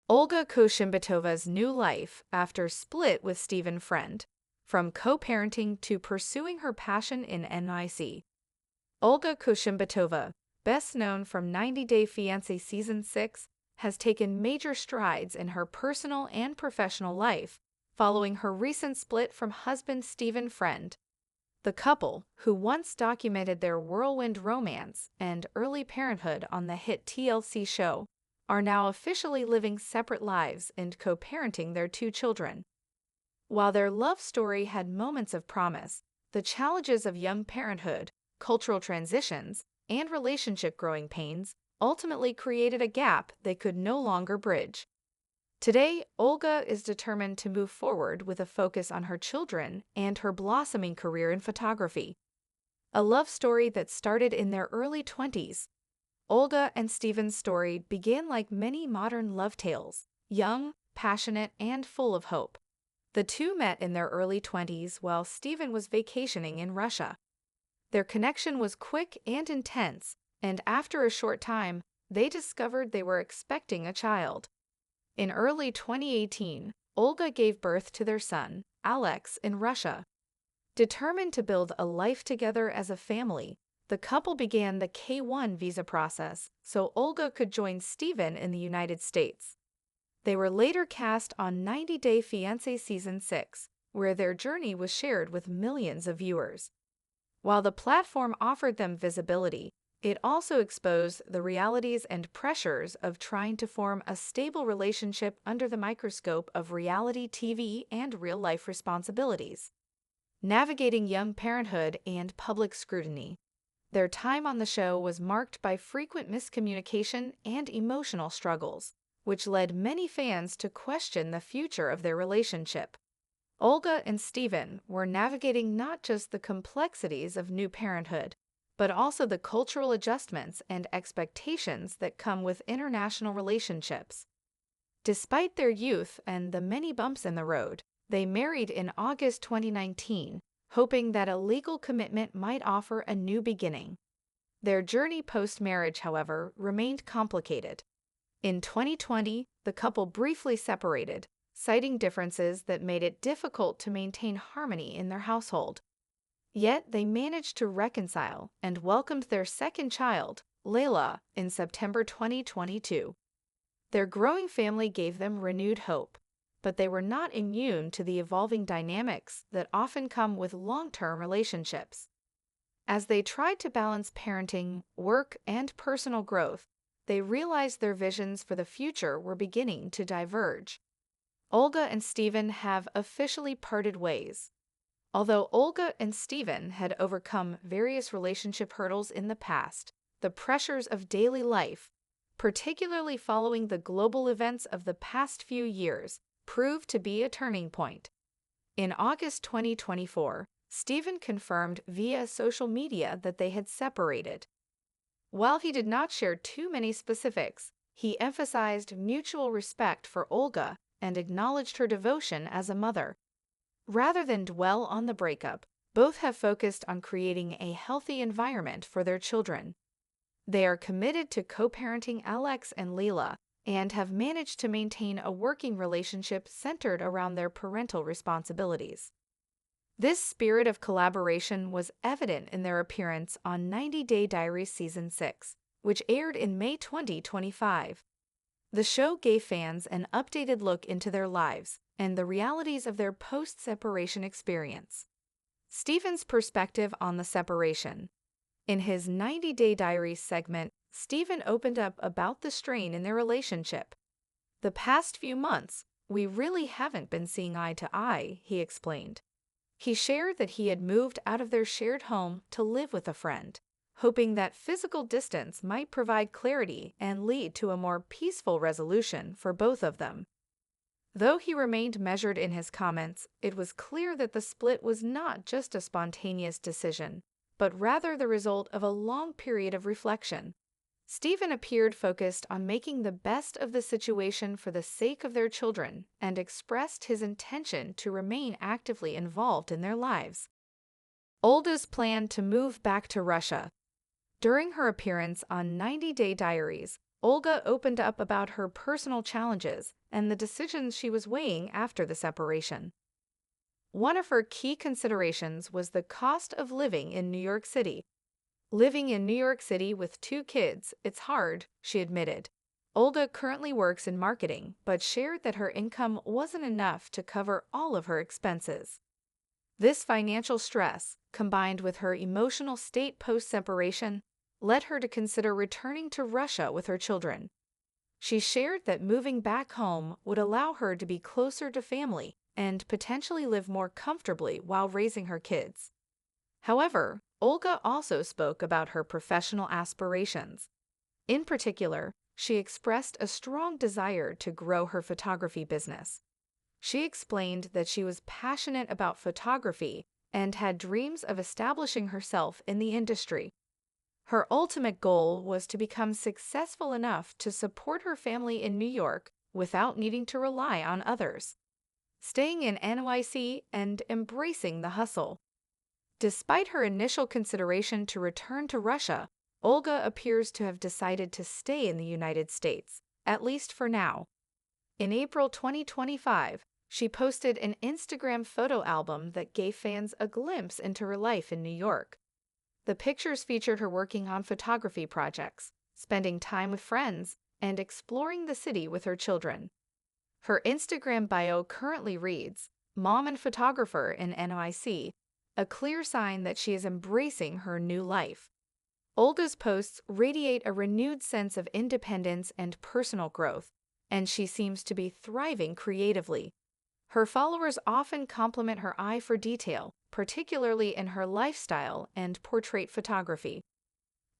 Olga Koshimbetova's new life after split with Frend, from co-parenting to pursuing her passion in NYC. Olga Koshimbetova, best known from 90 Day Fiancé Season 6, has taken major strides in her personal and professional life following her recent split from husband Frend. The couple, who once documented their whirlwind romance and early parenthood on the hit TLC show, are now officially living separate lives and co-parenting their two children. While their love story had moments of promise, the challenges of young parenthood, cultural transitions, and relationship growing pains ultimately created a gap they could no longer bridge. Today, Olga is determined to move forward with a focus on her children and her blossoming career in photography. A love story that started in their early 20s. Olga and Steven's story began like many modern love tales, young, passionate, and full of hope. The two met in their early 20s while Steven was vacationing in Russia. Their connection was quick and intense, and after a short time, they discovered they were expecting a child. In early 2018, Olga gave birth to their son, Alex, in Russia. Determined to build a life together as a family, the couple began the K-1 visa process so Olga could join Steven in the United States. They were later cast on 90 Day Fiancé Season 6, where their journey was shared with millions of viewers. While the platform offered them visibility, it also exposed the realities and pressures of trying to form a stable relationship under the microscope of reality TV and real-life responsibilities. Navigating young parenthood and public scrutiny, their time on the show was marked by frequent miscommunication and emotional struggles, which led many fans to question the future of their relationship. Olga and Steven were navigating not just the complexities of new parenthood, but also the cultural adjustments and expectations that come with international relationships. Despite their youth and the many bumps in the road, they married in August 2019, hoping that a legal commitment might offer a new beginning. Their journey post-marriage, however, remained complicated. In 2020, the couple briefly separated, citing differences that made it difficult to maintain harmony in their household. Yet they managed to reconcile and welcomed their second child, Layla, in September 2022. Their growing family gave them renewed hope, but they were not immune to the evolving dynamics that often come with long-term relationships. As they tried to balance parenting, work, and personal growth, they realized their visions for the future were beginning to diverge. Olga and Steven have officially parted ways. Although Olga and Steven had overcome various relationship hurdles in the past, the pressures of daily life, particularly following the global events of the past few years, proved to be a turning point. In August 2024, Steven confirmed via social media that they had separated. While he did not share too many specifics, he emphasized mutual respect for Olga and acknowledged her devotion as a mother. Rather than dwell on the breakup, both have focused on creating a healthy environment for their children. They are committed to co-parenting Alex and Leela and have managed to maintain a working relationship centered around their parental responsibilities. This spirit of collaboration was evident in their appearance on 90 Day Diaries Season 6, which aired in May 2025. The show gave fans an updated look into their lives and the realities of their post-separation experience. Steven's perspective on the separation. In his 90 Day Diaries segment, Steven opened up about the strain in their relationship. "The past few months, we really haven't been seeing eye to eye," he explained. He shared that he had moved out of their shared home to live with a friend, hoping that physical distance might provide clarity and lead to a more peaceful resolution for both of them. Though he remained measured in his comments, it was clear that the split was not just a spontaneous decision, but rather the result of a long period of reflection. Steven appeared focused on making the best of the situation for the sake of their children and expressed his intention to remain actively involved in their lives. Olga's plan to move back to Russia. During her appearance on 90 Day Diaries, Olga opened up about her personal challenges and the decisions she was weighing after the separation. One of her key considerations was the cost of living in New York City. Living in New York City with 2 kids, it's hard, she admitted. Olga currently works in marketing, but shared that her income wasn't enough to cover all of her expenses. This financial stress, combined with her emotional state post-separation, led her to consider returning to Russia with her children. She shared that moving back home would allow her to be closer to family and potentially live more comfortably while raising her kids. However, Olga also spoke about her professional aspirations. In particular, she expressed a strong desire to grow her photography business. She explained that she was passionate about photography and had dreams of establishing herself in the industry. Her ultimate goal was to become successful enough to support her family in New York without needing to rely on others, staying in NYC and embracing the hustle. Despite her initial consideration to return to Russia, Olga appears to have decided to stay in the United States, at least for now. In April 2025, she posted an Instagram photo album that gave fans a glimpse into her life in New York. The pictures featured her working on photography projects, spending time with friends, and exploring the city with her children. Her Instagram bio currently reads, "Mom and photographer in NYC," a clear sign that she is embracing her new life. Olga's posts radiate a renewed sense of independence and personal growth, and she seems to be thriving creatively. Her followers often compliment her eye for detail, particularly in her lifestyle and portrait photography.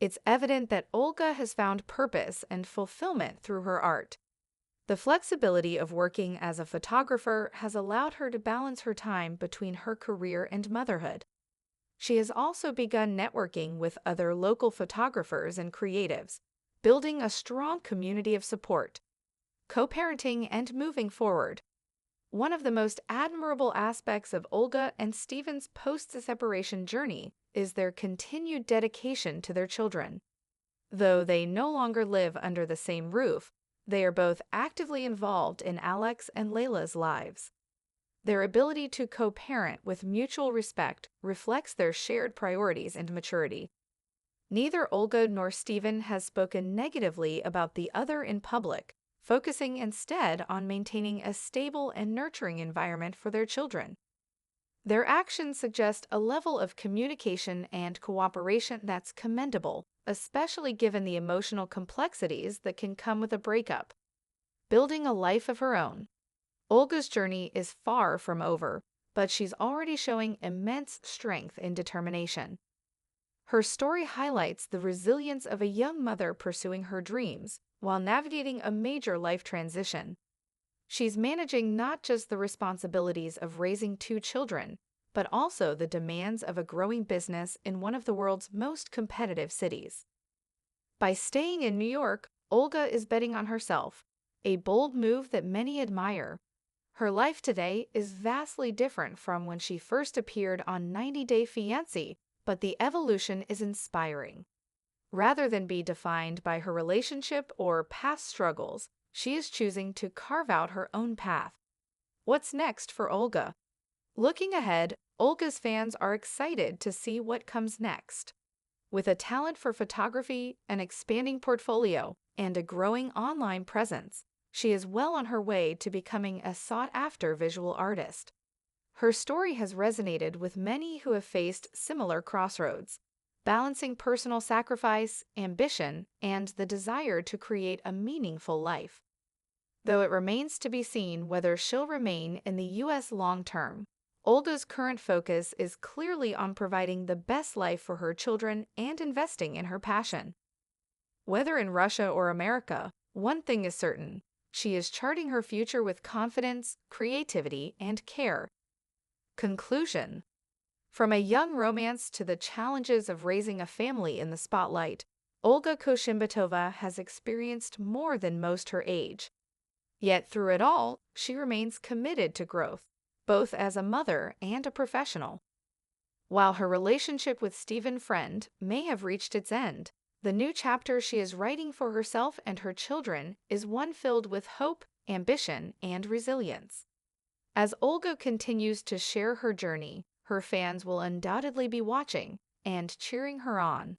It's evident that Olga has found purpose and fulfillment through her art. The flexibility of working as a photographer has allowed her to balance her time between her career and motherhood. She has also begun networking with other local photographers and creatives, building a strong community of support. Co-parenting and moving forward. One of the most admirable aspects of Olga and Steven's post-separation journey is their continued dedication to their children. Though they no longer live under the same roof, they are both actively involved in Alex and Layla's lives. Their ability to co-parent with mutual respect reflects their shared priorities and maturity. Neither Olga nor Steven has spoken negatively about the other in public, focusing instead on maintaining a stable and nurturing environment for their children. Their actions suggest a level of communication and cooperation that's commendable, especially given the emotional complexities that can come with a breakup. Building a life of her own. Olga's journey is far from over, but she's already showing immense strength and determination. Her story highlights the resilience of a young mother pursuing her dreams while navigating a major life transition. She's managing not just the responsibilities of raising 2 children, but also the demands of a growing business in one of the world's most competitive cities. By staying in New York, Olga is betting on herself, a bold move that many admire. Her life today is vastly different from when she first appeared on 90 Day Fiancé, but the evolution is inspiring. Rather than be defined by her relationship or past struggles, she is choosing to carve out her own path. What's next for Olga? Looking ahead, Olga's fans are excited to see what comes next. With a talent for photography, an expanding portfolio, and a growing online presence, she is well on her way to becoming a sought-after visual artist. Her story has resonated with many who have faced similar crossroads, balancing personal sacrifice, ambition, and the desire to create a meaningful life. Though it remains to be seen whether she'll remain in the U.S. long-term, Olga's current focus is clearly on providing the best life for her children and investing in her passion. Whether in Russia or America, one thing is certain: she is charting her future with confidence, creativity, and care. Conclusion. From a young romance to the challenges of raising a family in the spotlight, Olga Koshimbetova has experienced more than most her age. Yet through it all, she remains committed to growth, both as a mother and a professional. While her relationship with Stephen Frend may have reached its end, The new chapter she is writing for herself and her children is one filled with hope, ambition, and resilience. As Olga continues to share her journey, her fans will undoubtedly be watching and cheering her on.